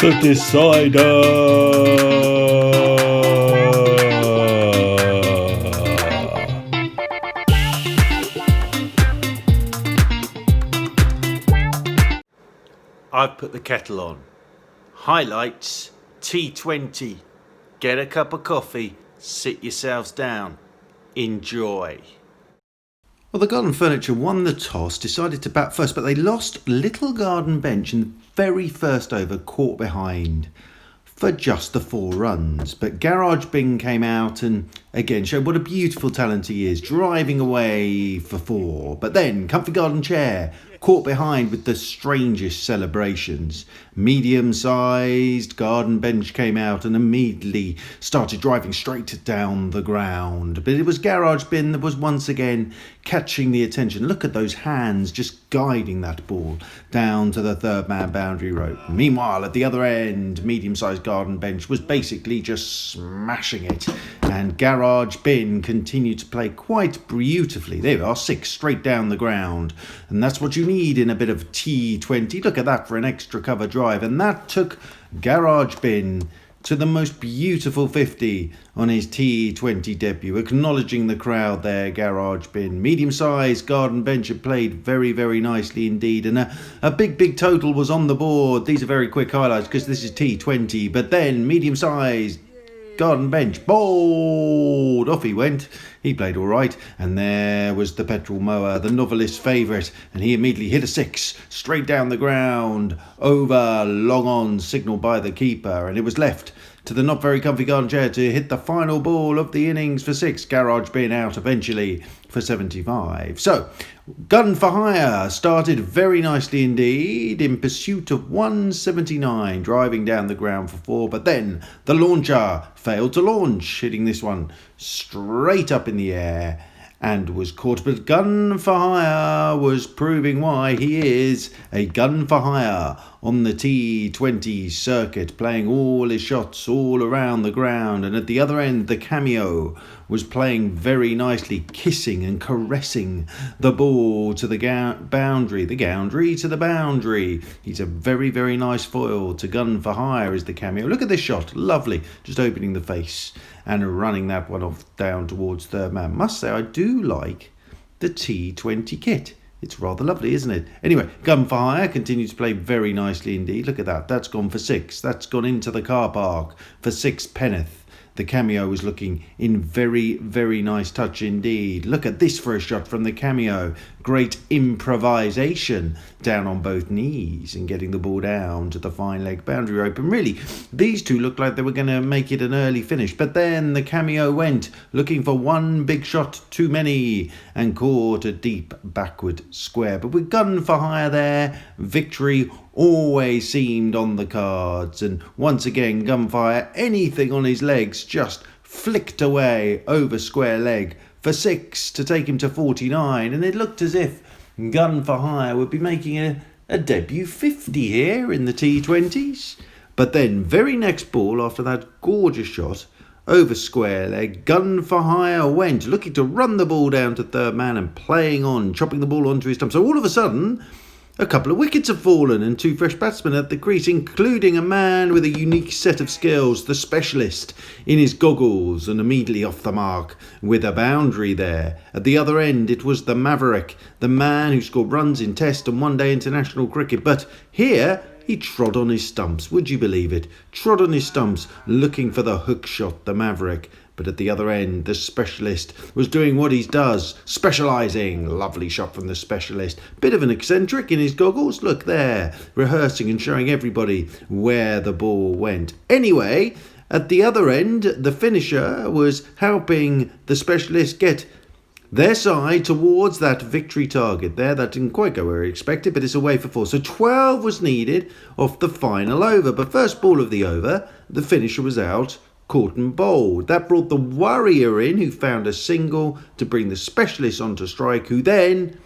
the decider. I've put the kettle on. Highlights, T20. Get a cup of coffee, sit yourselves down. Enjoy. Well, the Garden Furniture won the toss, decided to bat first, but they lost Little Garden Bench in the very first over, caught behind for just the 4 runs. But Garage Bing came out and again showed what a beautiful talent he is, driving away for 4. But then Comfy Garden Chair caught behind with the strangest celebrations. Medium-sized Garden Bench came out and immediately started driving straight down the ground. But it was Garage Bin that was once again catching the attention. Look at those hands just guiding that ball down to the third man boundary rope. Meanwhile, at the other end, medium-sized Garden Bench was basically just smashing it. And Garage Bin continued to play quite beautifully. There we are, 6 straight down the ground. And that's what you need in a bit of T20. Look at that for an extra cover drive. And that took Garage Bin to the most beautiful 50 on his T20 debut. Acknowledging the crowd there, Garage Bin. Medium-sized Garden Bench had played very, very nicely indeed. And a big total was on the board. These are very quick highlights because this is T20. But then medium-sized Garden Bench, bowled, off he went. He played all right, and there was the petrol mower, the novelist's favourite, and he immediately hit a 6 straight down the ground, over long on, signalled by the keeper, and it was left to the not very comfy Garden Chair to hit the final ball of the innings for 6, Garage Bin out eventually for 75. So, Gun for Hire started very nicely indeed in pursuit of 179, driving down the ground for 4, but then the launcher failed to launch, hitting this one straight up in the air and was caught. But Gun for Hire was proving why he is a gun for hire on the T20 circuit, playing all his shots all around the ground. And at the other end, the Cameo was playing very nicely, kissing and caressing the ball to the boundary, the boundary to the boundary. He's a very, very nice foil to Gun for Hire is the Cameo. Look at this shot, lovely, just opening the face and running that one off down towards third man. Must say, I do like the T20 kit. It's rather lovely, isn't it? Anyway, Gun for Hire continues to play very nicely indeed. Look at that. That's gone for 6. That's gone into the car park for 6 penneth. The Cameo was looking in very, very nice touch indeed. Look at this for a shot from the Cameo. Great improvisation down on both knees and getting the ball down to the fine leg boundary rope. And really, these two looked like they were going to make it an early finish. But then the Cameo went looking for one big shot too many and caught a deep backward square. But with Gun for Hire there, victory always seemed on the cards. And once again, Gun for Hire, anything on his legs, just flicked away over square leg for 6 to take him to 49. And it looked as if Gun for Hire would be making a debut 50 here in the T20s. But then, very next ball after that gorgeous shot over square leg, Gun for Hire went, looking to run the ball down to third man and playing on, chopping the ball onto his stump. So all of a sudden, a couple of wickets have fallen and 2 fresh batsmen at the crease, including a man with a unique set of skills, the specialist in his goggles, and immediately off the mark with a boundary there. At the other end, it was the Maverick, the man who scored runs in Test and one-day international cricket. But here, he trod on his stumps, would you believe it? Trod on his stumps, looking for the hook shot, the Maverick. But at the other end, the specialist was doing what he does, specialising. Lovely shot from the specialist. Bit of an eccentric in his goggles. Look there, rehearsing and showing everybody where the ball went. Anyway, at the other end, the finisher was helping the specialist get their side towards that victory target there. That didn't quite go where he expected, but it's away for 4. So 12 was needed off the final over. But first ball of the over, the finisher was out, caught and bowled. That brought the Warrior in, who found a single to bring the specialist onto strike, who then,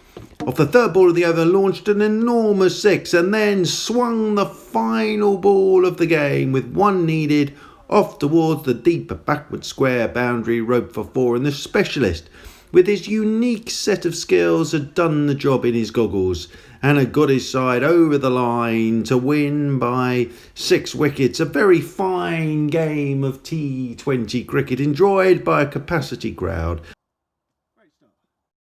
off the third ball of the over, launched an enormous 6 and then swung the final ball of the game with 1 needed off towards the deep backward square boundary rope for 4. And the specialist with his unique set of skills, had done the job in his goggles and had got his side over the line to win by 6 wickets. A very fine game of T20 cricket enjoyed by a capacity crowd